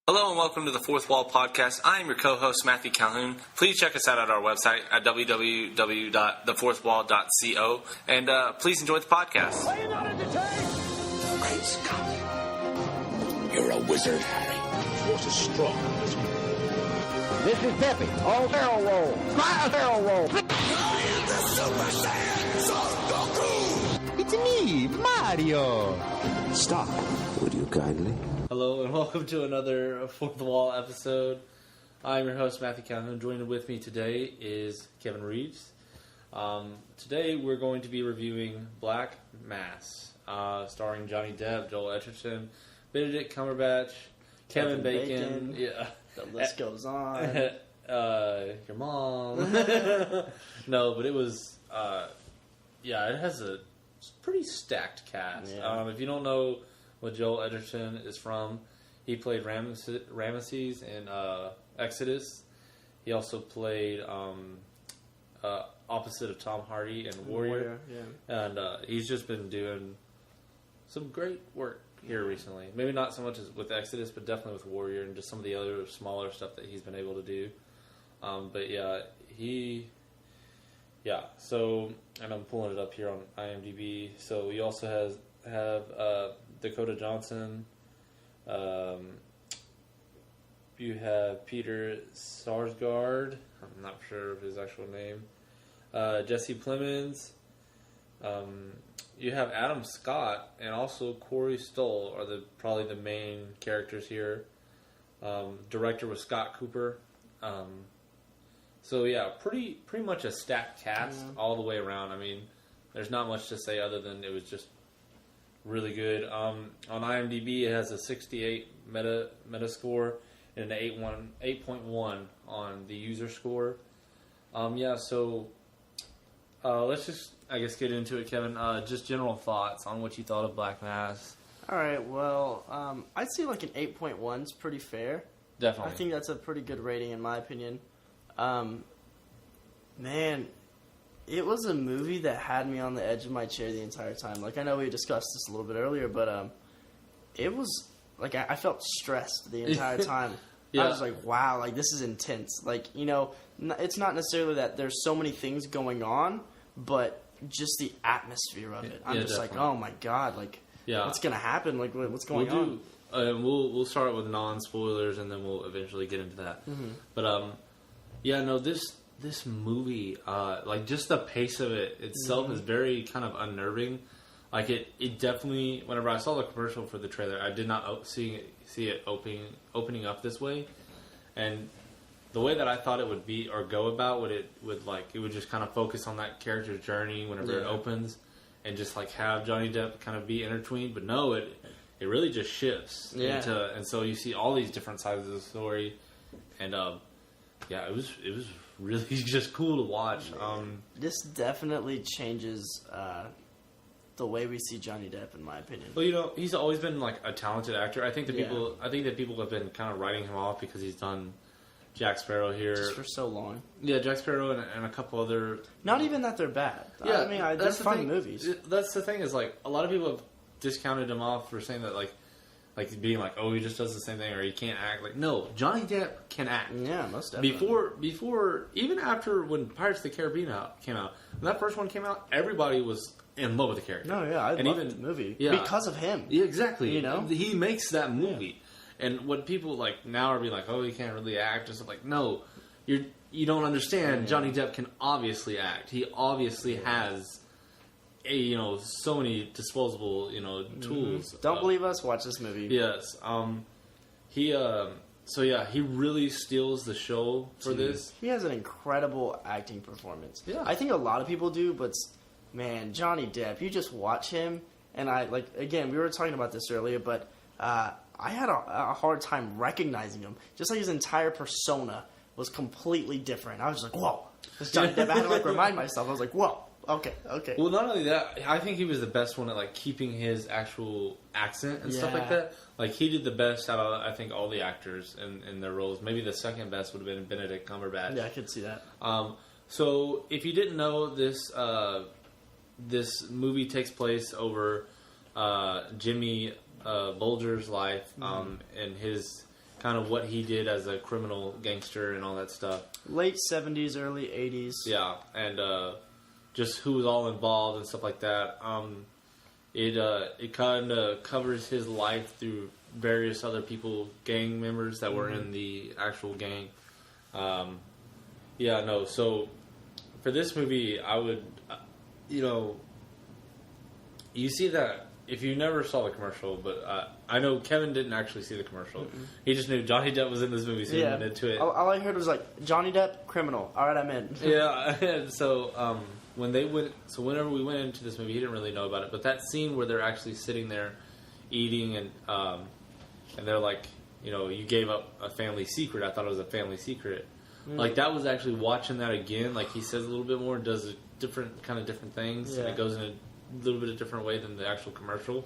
Hello and welcome to the Fourth Wall Podcast. I am your co-host, Matthew Calhoun. Please check us out at our website at www.thefourthwall.co and please enjoy the podcast. Are you not entertained? Great Scott. You're a wizard, Harry. What a strong wizard. This is Peppy. All barrel roll. Fire barrel roll. I am the Super Saiyan Son Goku. It's me, Mario. Stop, would you kindly? Hello and welcome to another Fourth Wall episode. I'm your host, Matthew Calhoun. Joining with me today is Kevin Reeves. Today we're going to be reviewing Black Mass, starring Johnny Depp, Joel Edgerton, Benedict Cumberbatch, Kevin Bacon. Yeah, the list goes on. Your mom. No, but it was. It has a pretty stacked cast. Yeah. If you don't know what Joel Edgerton is from, he played Ramesses in Exodus. He also played opposite of Tom Hardy in Warrior. And he's just been doing some great work here recently. Maybe not so much as with Exodus, but definitely with Warrior and just some of the other smaller stuff that he's been able to do. So, and I'm pulling it up here on IMDb. So he also have Dakota Johnson. You have Peter Sarsgaard. I'm not sure of his actual name. Jesse Plemons. You have Adam Scott and also Corey Stoll are probably the main characters here. Director was Scott Cooper. Pretty much a stacked cast all the way around. I mean, there's not much to say other than it was just really good. On IMDb, it has a 68 meta score and an 8.1 on the user score. Let's just, I guess, get into it, Kevin. Just general thoughts on what you thought of Black Mass. All right, well, I'd say like an 8.1 is pretty fair. Definitely. I think that's a pretty good rating in my opinion. Man, it was a movie that had me on the edge of my chair the entire time. Like, I know we discussed this a little bit earlier, but it was, like, I felt stressed the entire time. Yeah. I was like, wow, like, this is intense. Like, you know, it's not necessarily that there's so many things going on, but just the atmosphere of it. I'm just definitely. like, oh my God, like, what's going to happen? Like, what's going on? We'll start with non-spoilers, and then we'll eventually get into that. Mm-hmm. But, this movie, like, just the pace of it itself is very kind of unnerving. Like, it definitely, whenever I saw the commercial for the trailer, I did not see it opening up this way. And the way that I thought it would be or go about it would just kind of focus on that character's journey whenever it opens and just, like, have Johnny Depp kind of be intertwined. But no, it really just shifts. Yeah. And so you see all these different sides of the story. And, it was really just cool to watch. This definitely changes the way we see Johnny Depp, in my opinion. Well, you know, he's always been like a talented actor. I think that people have been kind of writing him off because he's done Jack Sparrow here just for so long. Yeah, Jack Sparrow and a couple other. Not even that they're bad. Yeah, I mean, they're fun movies. That's the thing is, like, a lot of people have discounted him off for saying that like being like, oh, he just does the same thing or he can't act. Like, no, Johnny Depp can act. Yeah, most definitely. Before, even after when Pirates of the Caribbean came out, when that first one came out, everybody was in love with the character. No, yeah, I loved the movie because of him. Yeah, exactly. You know, he makes that movie, and what people like now are being like, oh, he can't really act. Just like, no, you don't understand. Yeah. Johnny Depp can obviously act. He obviously has. So many disposable, tools. Don't believe us? Watch this movie. Yes. He really steals the show for this. He has an incredible acting performance. Yeah. I think a lot of people do, but man, Johnny Depp, you just watch him, and again, we were talking about this earlier, but I had a hard time recognizing him. Just like his entire persona was completely different. I was just like, whoa. This Johnny Depp, I had to remind myself. I was like, whoa. Okay. Well, not only that, I think he was the best one at keeping his actual accent and stuff like that. Like, he did the best out of, I think, all the actors in their roles. Maybe the second best would have been Benedict Cumberbatch. Yeah, I could see that. So, if you didn't know, this movie takes place over Jimmy Bulger's life and kind of what he did as a criminal gangster and all that stuff. Late 70s, early 80s. Yeah, and just who was all involved and stuff like that. It kind of covers his life through various other people, gang members that were in the actual gang. So for this movie, I would, you see that if you never saw the commercial, but I know Kevin didn't actually see the commercial. Mm-mm. He just knew Johnny Depp was in this movie, so he went into it. All I heard was like, Johnny Depp, criminal. All right, I'm in. Yeah, and so whenever we went into this movie, he didn't really know about it. But that scene where they're actually sitting there eating and they're like, you gave up a family secret. I thought it was a family secret. Like, that was actually watching that again. Like, he says a little bit more and does different things. Yeah. And it goes in a little bit of different way than the actual commercial.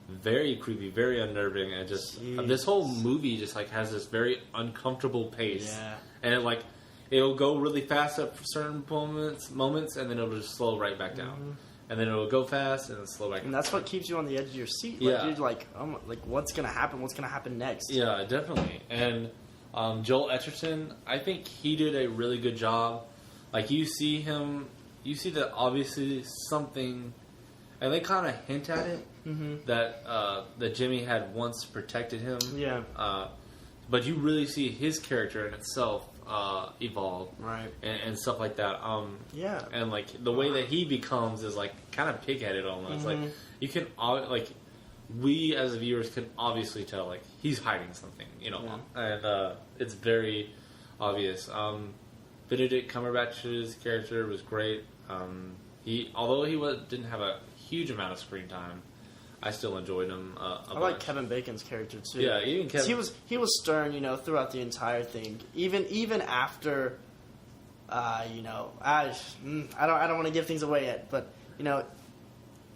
Very creepy, very unnerving, and just this whole movie just like has this very uncomfortable pace. Yeah. And it'll go really fast at certain moments, and then it'll just slow right back down. And then it'll go fast and then slow back down. And that's what keeps you on the edge of your seat. You're like, what's gonna happen? What's gonna happen next? Yeah, definitely. And Joel Edgerton, I think he did a really good job. Like, you see that obviously something, and they kind of hint at it, that Jimmy had once protected him. Yeah. But you really see his character in itself evolve, right, and stuff like that. Yeah. And the way that he becomes is kind of pig-headed almost. Like, you can we as viewers can obviously tell he's hiding something, and it's very obvious. Benedict Cumberbatch's character was great. Although he didn't have a huge amount of screen time, I still enjoyed him. I like Kevin Bacon's character too. Yeah, even Kevin. He was stern, throughout the entire thing. Even after, I don't want to give things away yet, but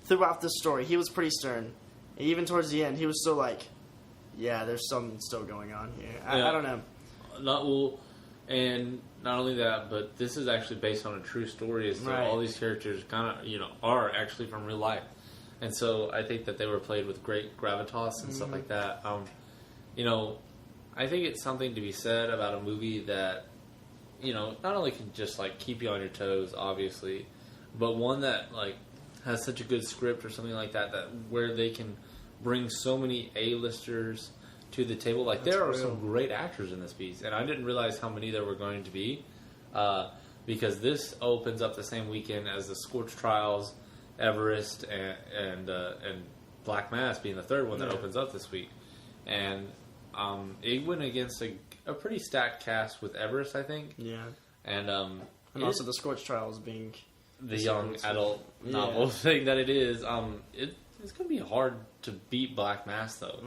throughout the story, he was pretty stern. And even towards the end, he was still there's something still going on here. I don't know. And not only that, but this is actually based on a true story. So all these characters kind of, are actually from real life. And so I think that they were played with great gravitas and stuff like that. I think it's something to be said about a movie that, not only can just keep you on your toes, obviously, but one that has such a good script or something like that where they can bring so many A-listers to the table. There are some great actors in this piece, and I didn't realize how many there were going to be, because this opens up the same weekend as the Scorch Trials, Everest, and Black Mass being the third one that opens up this week. And it went against a pretty stacked cast with Everest, I think. Yeah. And also the Scorch Trials being the young adult novel thing that it is. It's going to be hard to beat Black Mass, though,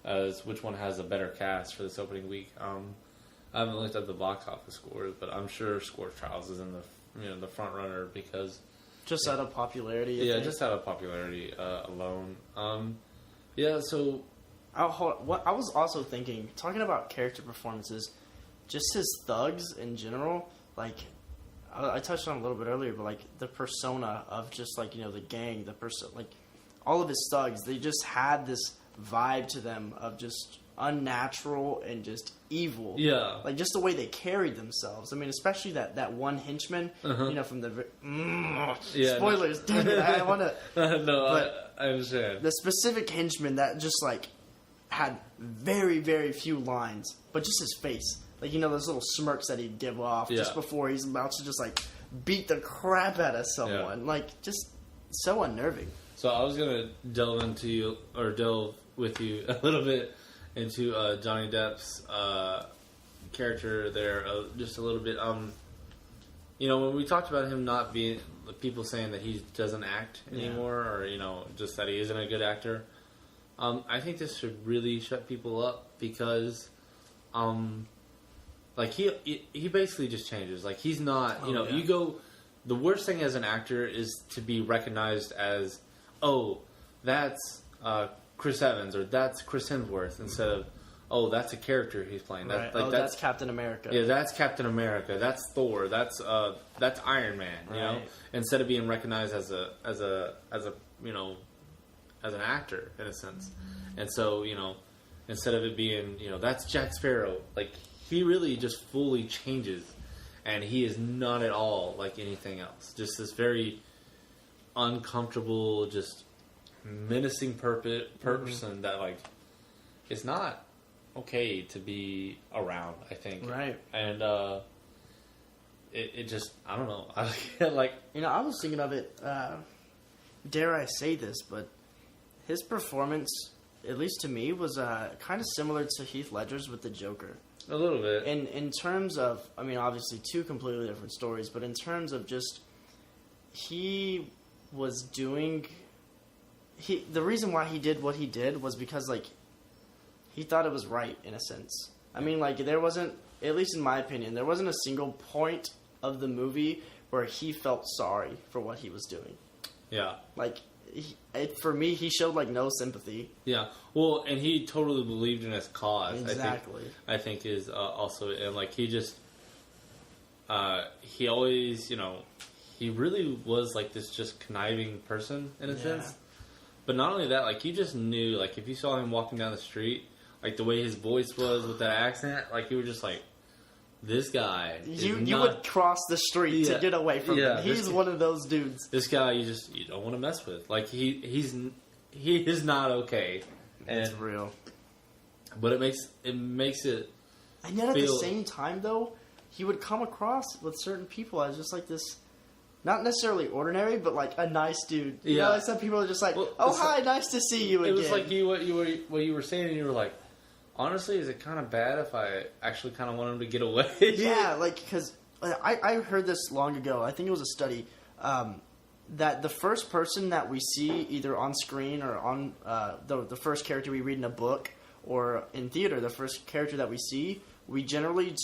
as which one has a better cast for this opening week. I haven't looked at the box office scores, but I'm sure Scorch Trials is in the front runner because just out of popularity. Just out of popularity alone. So I was also thinking, talking about character performances, just his thugs in general. I touched on it a little bit earlier, but the persona of just the gang, the person, all of his thugs, they just had this vibe to them of just unnatural and just evil. Yeah. Just the way they carried themselves. I mean, especially that one henchman, from the... spoilers, damn it, I want to... No, I understand. The specific henchman that just, had very, very few lines, but just his face. Those little smirks that he'd give off just before he's about to just, beat the crap out of someone. Yeah. Just so unnerving. So I was going to delve with you a little bit into Johnny Depp's character there, just a little bit. When we talked about him not being, people saying that he doesn't act anymore, or just that he isn't a good actor. I think this should really shut people up because, he basically just changes. He's not, you go. The worst thing as an actor is to be recognized as, oh, that's Chris Evans or that's Chris Hemsworth instead of, oh, that's a character he's playing. Right. That's Captain America. Yeah, that's Captain America. That's Thor. That's Iron Man. You know, instead of being recognized as an actor in a sense. And so instead of it being, that's Jack Sparrow. Like, he really just fully changes, and he is not at all like anything else. Just this very uncomfortable, just menacing person that, like, is not okay to be around, I think. Right. And, it just, I don't know. I like... I was thinking of it, dare I say this, but his performance, at least to me, was kind of similar to Heath Ledger's with the Joker. A little bit. In terms of, I mean, obviously two completely different stories, but in terms of just, he was doing... the reason why he did what he did was because, like, he thought it was right, in a sense. I mean, like, there wasn't, at least in my opinion, there wasn't a single point of the movie where he felt sorry for what he was doing. Yeah. Like, for me, he showed, like, no sympathy. Yeah. Well, and he totally believed in his cause. Exactly. I think is also, and, like, he just, he always, he really was, like, this just conniving person, in a sense. But not only that, like, you just knew, like, if you saw him walking down the street, like, the way his voice was with that accent, like, you were just like, this guy You would cross the street to get away from him. He's one of those dudes. This guy you don't want to mess with. Like, he is not okay. And, it's real. But it makes it. And yet at the same time, though, he would come across with certain people as just like this, not necessarily ordinary, but like a nice dude. You know, some people are just like, hi, nice to see you again. It was like what you were saying, and you were like, honestly, is it kind of bad if I actually kind of want him to get away? Yeah, like, because I heard this long ago. I think it was a study that the first person that we see either on screen or on the first character we read in a book or in theater, the first character that we see, we generally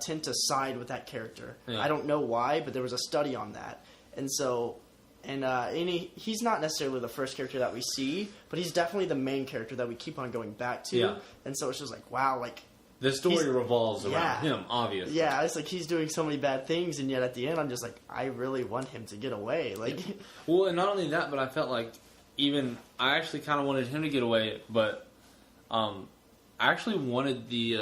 tend to side with that character. Yeah. I don't know why, but there was a study on that. And so, he's not necessarily the first character that we see, but he's definitely the main character that we keep on going back to. Yeah. And so it's just like, wow, like... The story revolves around him, obviously. Yeah, it's like he's doing so many bad things, and yet at the end I'm just like, I really want him to get away. Like, well, and not only that, but I felt like I actually kind of wanted him to get away, but I actually wanted the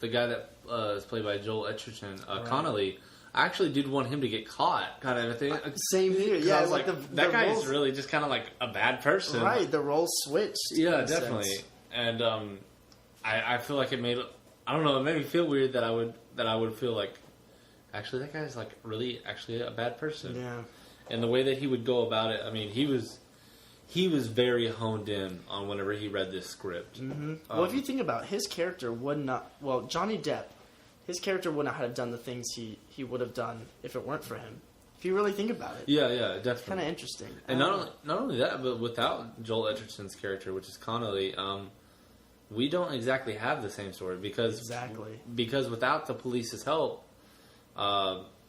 guy that is played by Joel Edgerton, Connolly. I actually did want him to get caught, kind of a thing. Same here, yeah. Like that guy is really just kind of like a bad person, right? The roles switched. Yeah, definitely. And I feel like it made, I don't know, it made me feel weird that I would feel like, actually that guy's like really actually a bad person. Yeah. And the way that he would go about it, I mean, he was very honed in on whenever he read this script. Mm-hmm. Well, if you think about it, his character would not, well, Johnny Depp, his character would not have done the things he would have done if it weren't for him. If you really think about it. Yeah, definitely. Kind of interesting. And not only that, but without Joel Edgerton's character, which is Connolly, we don't exactly have the same story because without the police's help,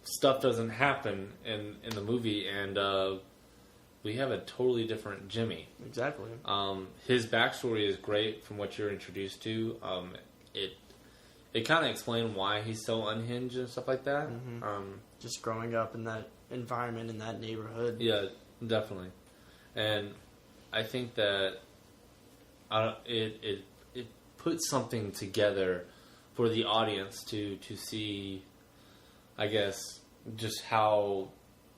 stuff doesn't happen in the movie, and we have a totally different Jimmy. Exactly. His backstory is great from what you're introduced to. It kind of explained why he's so unhinged and stuff like that. Mm-hmm. Just growing up in that environment, in that neighborhood. Yeah, definitely. And I think that it puts something together for the audience to see, I guess, just how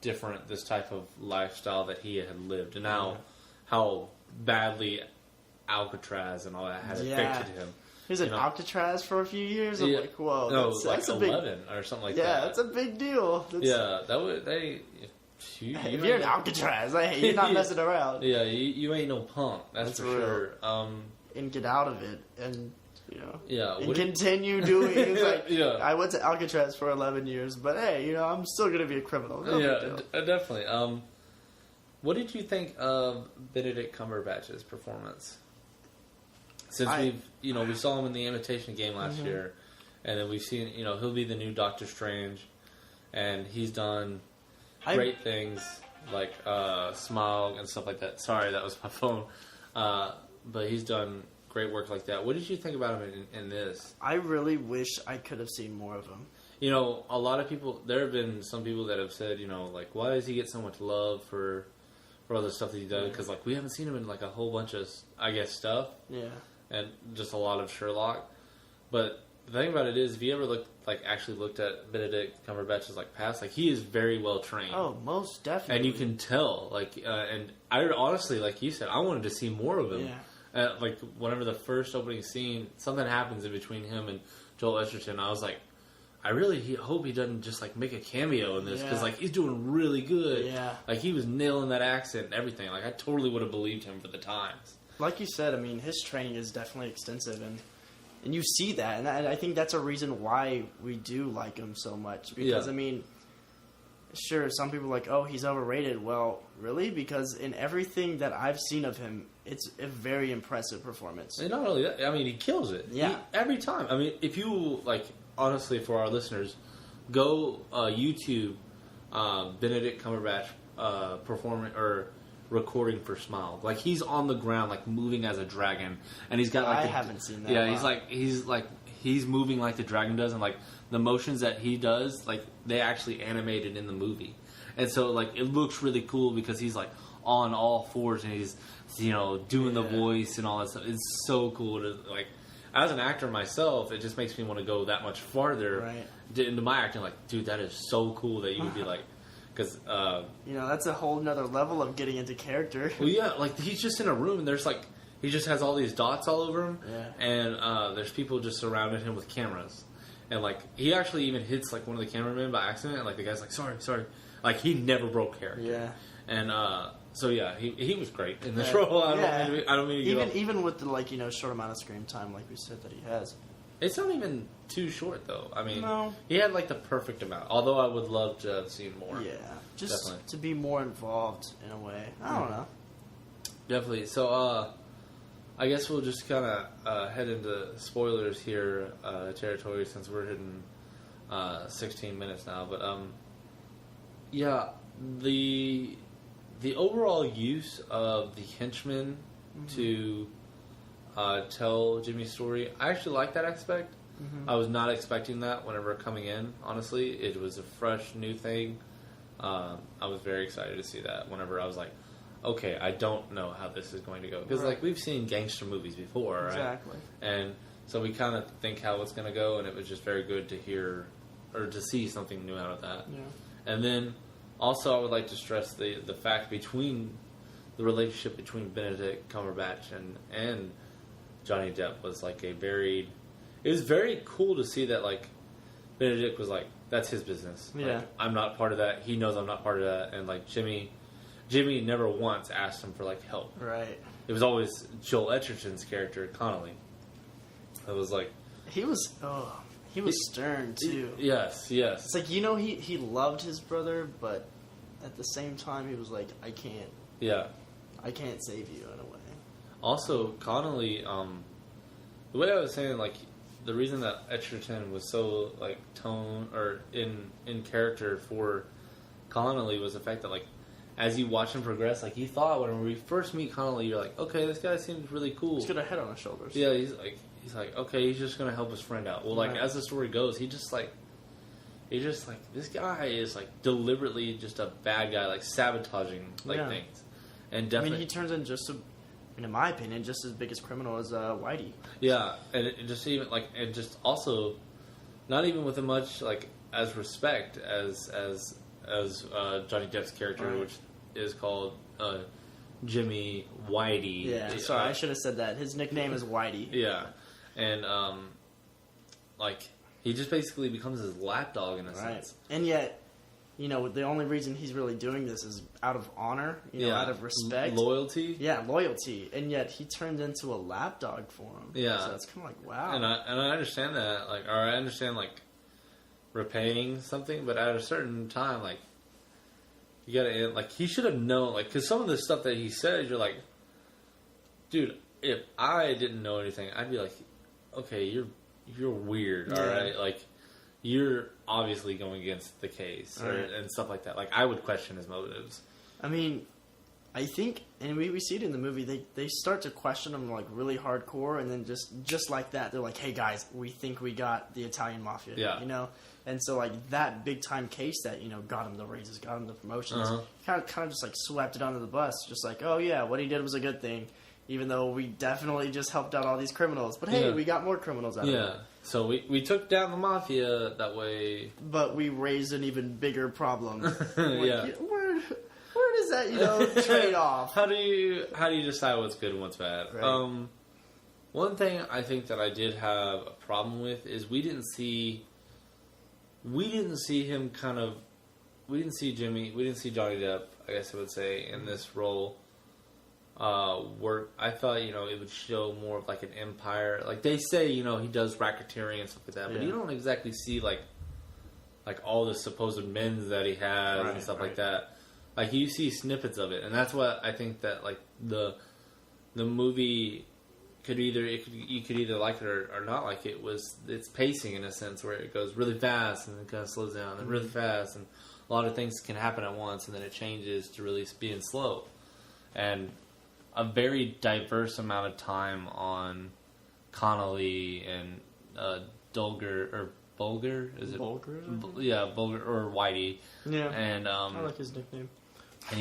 different this type of lifestyle that he had lived, and how badly Alcatraz and all that had affected him. He was in Alcatraz for a few years. I'm like, whoa, that's like a 11 big, or something like that. Yeah, that's a big deal. If you're in Alcatraz, you're not messing around. Yeah, you ain't no punk. That's for sure. And get out of it, and and continue doing. It's like, I went to Alcatraz for 11 years, but hey, I'm still gonna be a criminal. Definitely. What did you think of Benedict Cumberbatch's performance? Since we saw him in the Imitation Game last year, and then we've seen, he'll be the new Doctor Strange, and he's done great things like Smile and stuff like that. Sorry, that was my phone. But he's done great work like that. What did you think about him in this? I really wish I could have seen more of him. A lot of people, there have been some people that have said, like, why does he get so much love for all the stuff that he does? Because, like, we haven't seen him in, like, a whole bunch of, I guess, stuff. Yeah. and just a lot of Sherlock. But the thing about it is, if you ever actually looked at Benedict Cumberbatch's past, he is very well trained. Oh, most definitely. And you can tell, and I honestly, like you said, I wanted to see more of him. Yeah. Whenever the first opening scene, something happens in between him and Joel Edgerton, I was like, I really hope he doesn't just make a cameo in this, because he's doing really good. Yeah. He was nailing that accent and everything. I totally would have believed him for the times. Like you said, I mean, his training is definitely extensive, and you see that, and I think that's a reason why we do like him so much. Because, I mean, sure, some people are like, oh, he's overrated. Well, really? Because in everything that I've seen of him, it's a very impressive performance. And not only that, I mean, he kills it. Yeah. Every time. I mean, if you, honestly, for our listeners, go YouTube Benedict Cumberbatch performing or recording for Smile. He's on the ground, moving as a dragon, and he's got I haven't seen that. Yeah, he's moving like the dragon does, and the motions that he does, they actually animated in the movie, and so it looks really cool because he's on all fours and he's doing the voice and all that stuff. It's so cool to as an actor myself, it just makes me want to go that much farther into my acting. Dude, that is so cool that you would be because that's a whole nother level of getting into character. Well, yeah, he's just in a room and there's he just has all these dots all over him, and there's people just surrounding him with cameras, and he actually even hits one of the cameramen by accident, and the guy's sorry, he never broke character, and so yeah, he was great in this role. I don't mean to get even with the short amount of screen time, like we said, that he has. It's not even too short, though. I mean, no. He had the perfect amount. Although I would love to have seen more. Yeah, just definitely. To be more involved in a way. I don't know. Definitely. So, I guess we'll just kind of head into spoilers here territory since we're hitting 16 minutes now. But yeah, the overall use of the henchman to tell Jimmy's story, I actually like that aspect. I was not expecting that whenever coming in, honestly. It was a fresh, new thing. I was very excited to see that whenever I was okay, I don't know how this is going to go. Because, we've seen gangster movies before, right? Exactly. And so we kind of think how it's going to go, and it was just very good to hear, or to see something new out of that. Yeah. And then, also, I would like to stress the fact between the relationship between Benedict Cumberbatch and Johnny Depp was it was very cool to see that Benedict was that's his business. Yeah. I'm not part of that. He knows I'm not part of that. And Jimmy never once asked him for help. Right. It was always Joel Edgerton's character, Connolly. It was he was stern too. Yes. It's he loved his brother, but at the same time he was I can't. Yeah. I can't save you in a way. Also, Connolly, the way I was saying, the reason that Edgerton was so tone or in character for Connolly was the fact that as you watch him progress, you thought when we first meet Connolly, you're okay, this guy seems really cool. He's got a head on his shoulders. Yeah, he's okay, he's just gonna help his friend out. Well, as the story goes, he just this guy is deliberately just a bad guy, sabotaging things, and definitely he turns in in my opinion, just as big as criminal as Whitey. Yeah, and it just even and just also not even with as much as respect as Johnny Depp's character, which is called Jimmy Whitey. Yeah, sorry, I should have said that. His nickname is Whitey. Yeah, and he just basically becomes his lapdog in a sense. And yet, the only reason he's really doing this is out of honor, out of respect. Loyalty? Yeah, loyalty. And yet he turned into a lapdog for him. Yeah. So it's kind of wow. And I understand that, or I understand, repaying something, but at a certain time, you gotta, he should have known, because some of the stuff that he said, you're dude, if I didn't know anything, I'd be okay, you're weird, alright? You're obviously going against the case, and stuff like that. I would question his motives. I mean, I think, and we see it in the movie, they start to question him really hardcore, and then just like that, they're hey guys, we think we got the Italian Mafia, And so that big time case that, got him the raises, got him the promotions, kind of just swept it under the bus, just oh yeah, what he did was a good thing, even though we definitely just helped out all these criminals. But hey, we got more criminals out of it. Yeah. So we took down the mafia that way. But we raised an even bigger problem. Yeah. Where does that, trade off? How do you decide what's good and what's bad? Right. One thing I think that I did have a problem with is we didn't see him kind of. We didn't see Johnny Depp, I guess I would say, in this role. Work. I thought, it would show more of like an empire. Like they say, he does racketeering and stuff like that, but you don't exactly see like all the supposed men that he has and stuff like that. Like you see snippets of it, and that's what I think that like the movie you could either like it or not like it. It's pacing in a sense where it goes really fast and then kind of slows down and really fast, and a lot of things can happen at once, and then it changes to really being slow, and a very diverse amount of time on Connolly and Bulger, is it? Bulger? Yeah, Bulger or Whitey. Yeah. And I like his nickname. And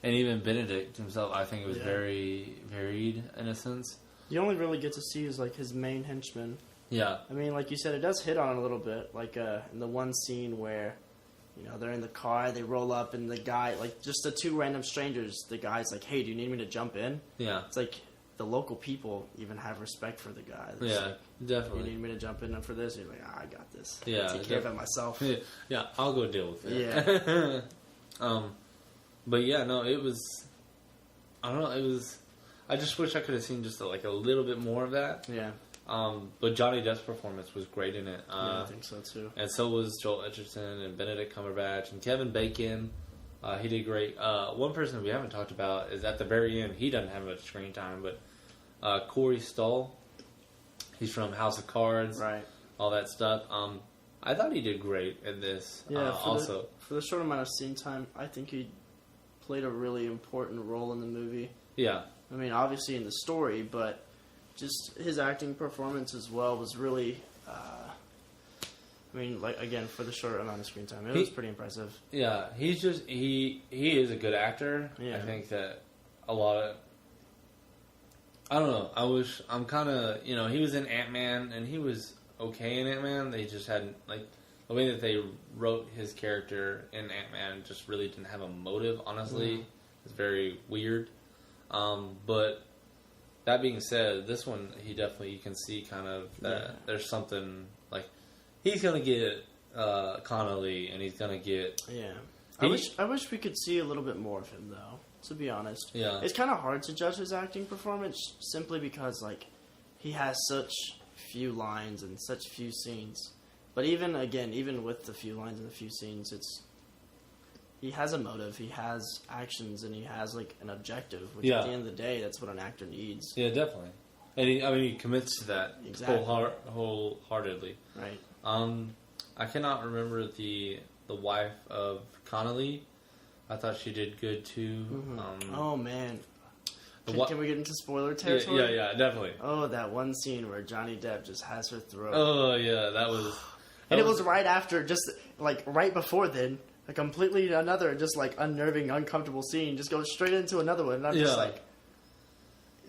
even Benedict himself, I think it was very varied in a sense. You only really get to see is like his main henchman. Yeah. I mean, like you said, it does hit on it a little bit. Like in the one scene where, they're in the car, they roll up, and the guy, like just the two random strangers, the guy's like, "Hey, do you need me to jump in?" Yeah. It's like the local people even have respect for the guy. It's yeah, like, definitely. You need me to jump in for this? And you're like, I got this. Yeah. I'll take care of it myself. Yeah, I'll go deal with it. Yeah. But yeah, no, it was. I don't know. It was. I just wish I could have seen just a little bit more of that. Yeah. But Johnny Depp's performance was great in it. Yeah, I think so too. And so was Joel Edgerton and Benedict Cumberbatch and Kevin Bacon. He did great. One person we haven't talked about is at the very end. He doesn't have much screen time, but Corey Stoll. He's from House of Cards. Right. All that stuff. I thought he did great in this. Yeah. Also, for the short amount of scene time, I think he played a really important role in the movie. Yeah. I mean, obviously in the story, but just his acting performance as well was really. I mean, like again, for the short amount of screen time, it was pretty impressive. Yeah, he's just he is a good actor. Yeah. I think that a lot of. I don't know. I'm kind of he was in Ant-Man and he was okay in Ant-Man. They just hadn't the way that they wrote his character in Ant-Man just really didn't have a motive. Honestly, it's very weird. But that being said, this one you can see kind of that there's something like he's gonna get Connolly and he's gonna get I wish we could see a little bit more of him though. To be honest, it's kind of hard to judge his acting performance simply because he has such few lines and such few scenes. But even with the few lines and the few scenes, he has a motive, he has actions, and he has an objective. Which at the end of the day, that's what an actor needs. Yeah, definitely. And he commits to that wholeheartedly. Right. I cannot remember the wife of Connolly. I thought she did good too. Mm-hmm. Oh man. Can we get into spoiler territory? Yeah, definitely. Oh, that one scene where Johnny Depp just has her throat. Oh yeah, that was. And it was right after, just right before then, a completely another just unnerving, uncomfortable scene just goes straight into another one. And I'm just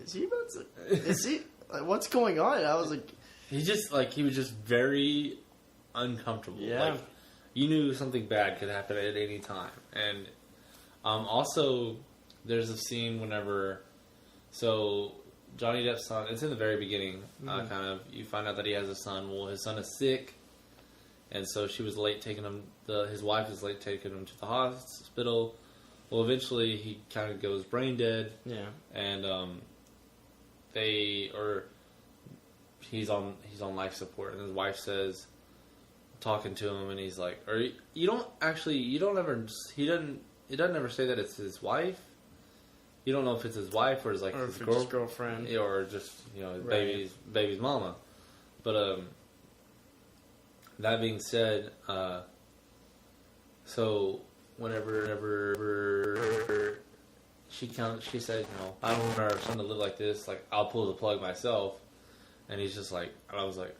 is he about to? Is he? What's going on? And I was like, he was just very uncomfortable. Yeah. You knew something bad could happen at any time, and also there's a scene whenever. So Johnny Depp's son, it's in the very beginning, kind of, you find out that he has a son. Well, his son is sick, and so she was late taking him, his wife is late taking him to the hospital. Well, eventually he kind of goes brain dead. Yeah. And he's on life support, and his wife says, talking to him, and he's like, it doesn't ever say that it's his wife. You don't know if it's his wife or his his girlfriend, or just baby's mama. But that being said, so whenever she said, I don't want our son to live like this. I'll pull the plug myself. And he's just and I was like,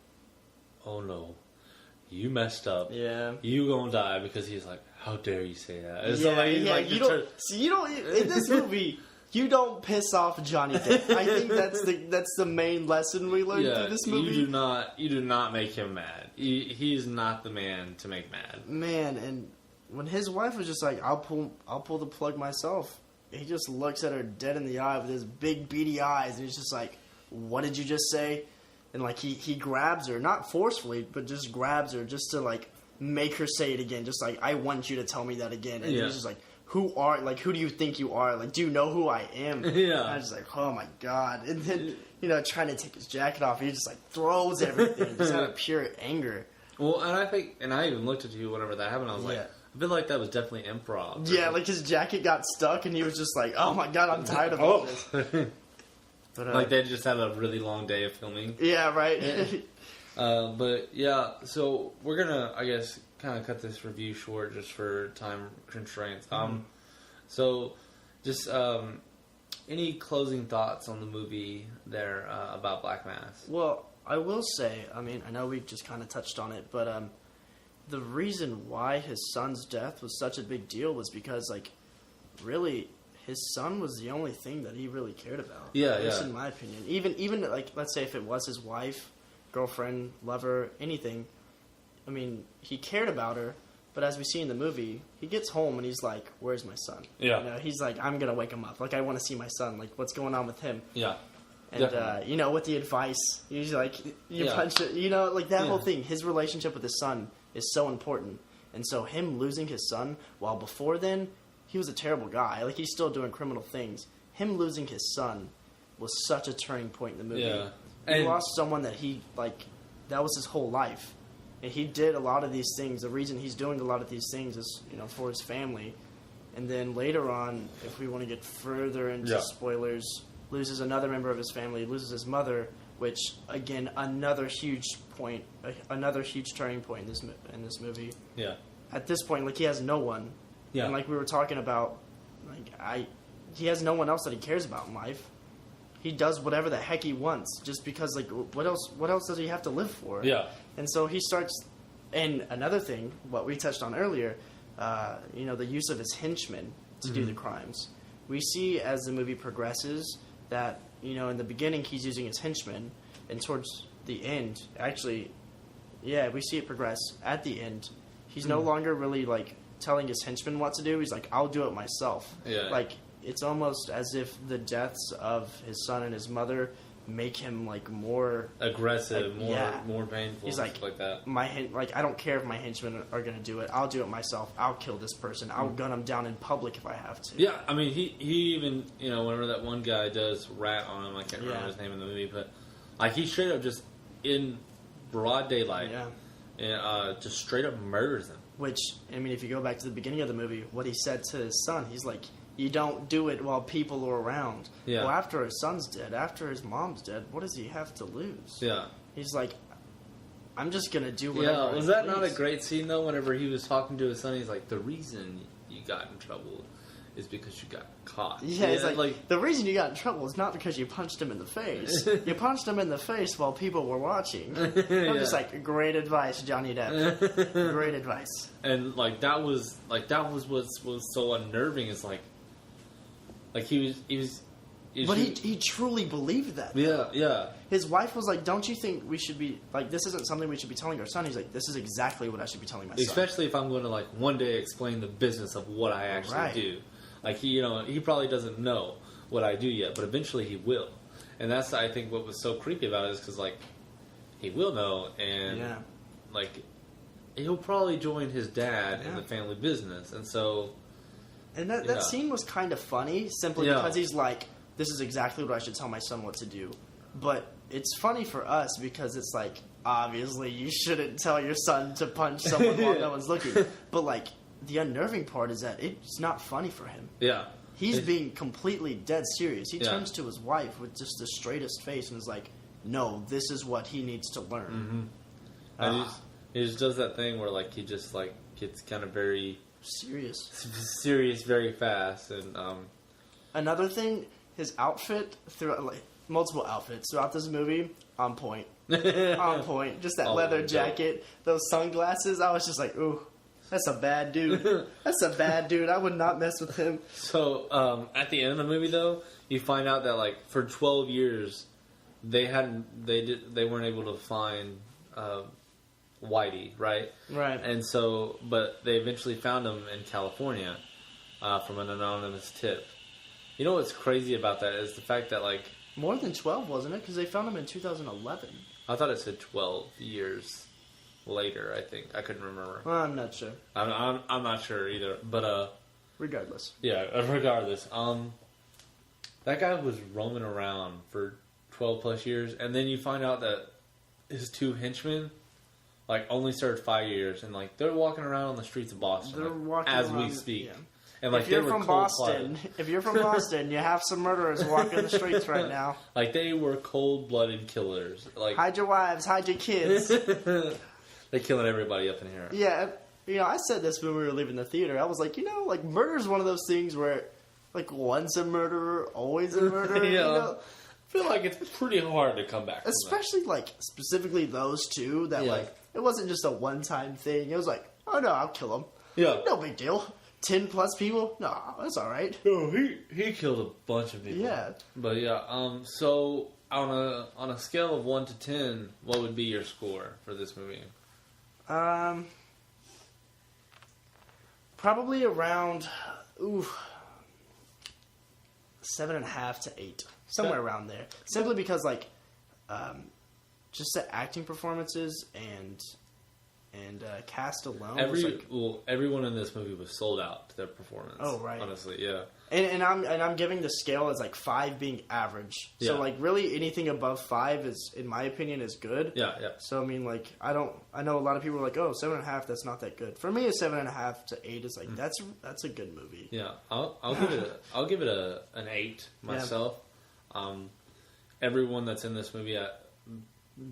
oh no, you messed up. Yeah, you gonna die, because he's like, how dare you say that? And you don't in this movie. You don't piss off Johnny Depp. I think that's the main lesson we learned through this movie. You do not make him mad. He's not the man to make mad. Man, and when his wife was just like, I'll pull the plug myself. He just looks at her dead in the eye with his big beady eyes, and he's just like, what did you just say? And like he grabs her, not forcefully, but just grabs her just to like make her say it again. Just like, I want you to tell me that again. And he's just like, who do you think you are? Like, do you know who I am? Yeah. And I was just like, oh my god. And then, trying to take his jacket off, he just like throws everything just out of pure anger. Well, and I even looked at you whenever that happened. I was like, I feel like that was definitely improv. Yeah, like his jacket got stuck, and he was just like, "Oh my god, I'm tired of all this." But, like they just had a really long day of filming. Yeah, right. But yeah, so we're gonna, I guess, kind of cut this review short just for time constraints. So just any closing thoughts on the movie there about Black Mass? Well, I will say, I mean, I know we just kind of touched on it, but the reason why his son's death was such a big deal was because, like, really, his son was the only thing that he really cared about. Yeah, at least in my opinion. Even like, let's say if it was his wife, girlfriend, lover, anything, I mean, he cared about her, but as we see in the movie, he gets home and he's like, where's my son? Yeah. He's like, I'm going to wake him up. Like, I want to see my son. Like, what's going on with him? Yeah. And, with the advice, he's like, punch it, like that whole thing. His relationship with his son is so important. And so him losing his son, while before then, he was a terrible guy. Like, he's still doing criminal things. Him losing his son was such a turning point in the movie. Yeah. He lost someone that that was his whole life. And he did a lot of these things. The reason he's doing a lot of these things is, for his family. And then later on, if we want to get further into spoilers, loses another member of his family, loses his mother, which, again, another huge turning point in this movie. Yeah. At this point, like, he has no one. Yeah. And like we were talking about, he has no one else that he cares about in life. He does whatever the heck he wants, just because, like, what else does he have to live for? Yeah. And so he starts, and another thing, what we touched on earlier, the use of his henchmen to do the crimes. We see as the movie progresses that, in the beginning he's using his henchmen, and towards the end, actually, we see it progress. At the end, he's no longer really, like, telling his henchmen what to do. He's like, I'll do it myself. Yeah. Like, it's almost as if the deaths of his son and his mother make him, like, more aggressive, more painful. He's like that. I don't care if my henchmen are going to do it. I'll do it myself. I'll kill this person. I'll gun him down in public if I have to. Yeah, I mean, he even, whenever that one guy does rat on him, I can't remember his name in the movie, but, like, he straight up just, in broad daylight, just straight up murders him. Which, I mean, if you go back to the beginning of the movie, what he said to his son, he's like, you don't do it while people are around. Yeah. Well, after his son's dead, after his mom's dead, what does he have to lose? Yeah. He's like, I'm just going to do whatever Yeah, was that not a great scene, though, whenever he was talking to his son? He's like, the reason you got in trouble is because you got caught. Yeah, it's like, the reason you got in trouble is not because you punched him in the face. You punched him in the face while people were watching. I'm just like, great advice, Johnny Depp. Great advice. And, that was what was so unnerving. It's like he was but he truly believed that. Yeah, yeah. His wife was like, don't you think we should be, like, this isn't something we should be telling our son? He's like, this is exactly what I should be telling my son. Especially if I'm going to, like, one day explain the business of what I actually do. Like, he probably doesn't know what I do yet, but eventually he will. And that's, I think, what was so creepy about it is because, like, he will know, and, like, he'll probably join his dad in the family business. And so... And that scene was kind of funny, simply because he's like, this is exactly what I should tell my son what to do. But it's funny for us because it's like, obviously, you shouldn't tell your son to punch someone while no one's looking. But, like, the unnerving part is that it's not funny for him. Yeah. He's being completely dead serious. He turns to his wife with just the straightest face and is like, no, this is what he needs to learn. Mm-hmm. He just does that thing where, like, he just, like, gets kind of very... serious very fast. And another thing, his outfit throughout, like, multiple outfits throughout this movie, on point. On point. Just that leather jacket, those sunglasses. I was just like, ooh. That's a bad dude. That's a bad dude. I would not mess with him. So at the end of the movie, though, you find out that like for 12 years they weren't able to find Whitey, right? Right. And so, but they eventually found him in California from an anonymous tip. You know what's crazy about that is the fact that like More than 12, wasn't it? Because they found him in 2011. I thought it said 12 years later. I think I couldn't remember. Well, I'm not sure. I'm not sure either. But Regardless. yeah. Regardless, that guy was roaming around for 12 plus years, and then you find out that his two henchmen like only served 5 years, and like they're walking around on the streets of Boston They're walking as around, we speak. yeah. And like If you're they were from cold-blooded. Boston, you have some murderers walking the streets right now. Like they were cold-blooded killers. Like Hide your wives, hide your kids. they're killing everybody up in here. Yeah, I said this when we were leaving the theater. I was like, like murder is one of those things where, like, once a murderer, always a murderer. Yeah. I feel like it's pretty hard to come back from Especially, like, specifically those two that, like, it wasn't just a one-time thing. It was like, oh, no, I'll kill him. Yeah. No big deal. 10 plus people? No, that's all right. No, he killed a bunch of people. Yeah. But yeah, so on a scale of 1 to 10, what would be your score for this movie? Probably around 7.5 to 8, somewhere around there. Simply because, like, just the acting performances and cast alone. Everyone in this movie was sold out to their performance. Oh, right. Honestly, yeah. And I'm giving the scale as like 5 being average. Yeah. So like really anything above 5 is, in my opinion, is good. Yeah, yeah. So I mean, like I know a lot of people are like, oh, 7.5, that's not that good. For me, a 7.5 to 8 is like that's a good movie. Yeah, I'll give it an 8 myself. Yeah. Everyone that's in this movie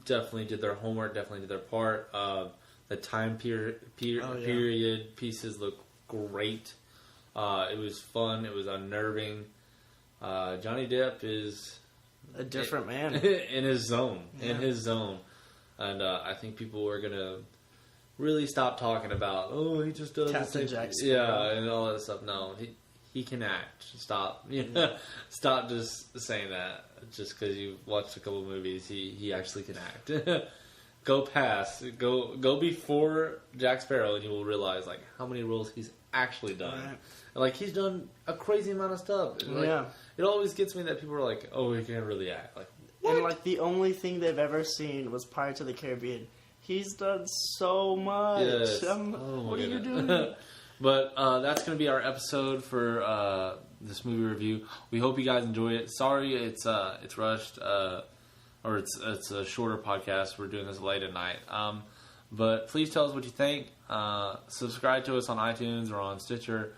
definitely did their homework, definitely did their part. The time period pieces look great. It was fun. It was unnerving. Johnny Depp is a different man in his zone. Yeah. In his zone, and I think people are gonna really stop talking about he just does Captain Jack Sparrow, and all that stuff. No, he can act. Stop. Stop just saying that just because you watched a couple movies. He actually can act. Go before Jack Sparrow, and you will realize like how many roles he's actually done. Right. Like he's done a crazy amount of stuff. Like, it always gets me that people are like, "Oh, he can't really act." Like, what? And like the only thing they've ever seen was Pirates of the Caribbean. He's done so much. Yes. What are you doing? But that's going to be our episode for this movie review. We hope you guys enjoy it. Sorry, it's rushed. Or it's a shorter podcast. We're doing this late at night. But please tell us what you think. Subscribe to us on iTunes or on Stitcher.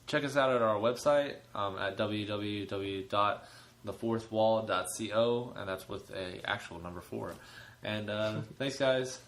Check us out at our website at www.thefourthwall.co, and that's with a actual number 4. And thanks, guys.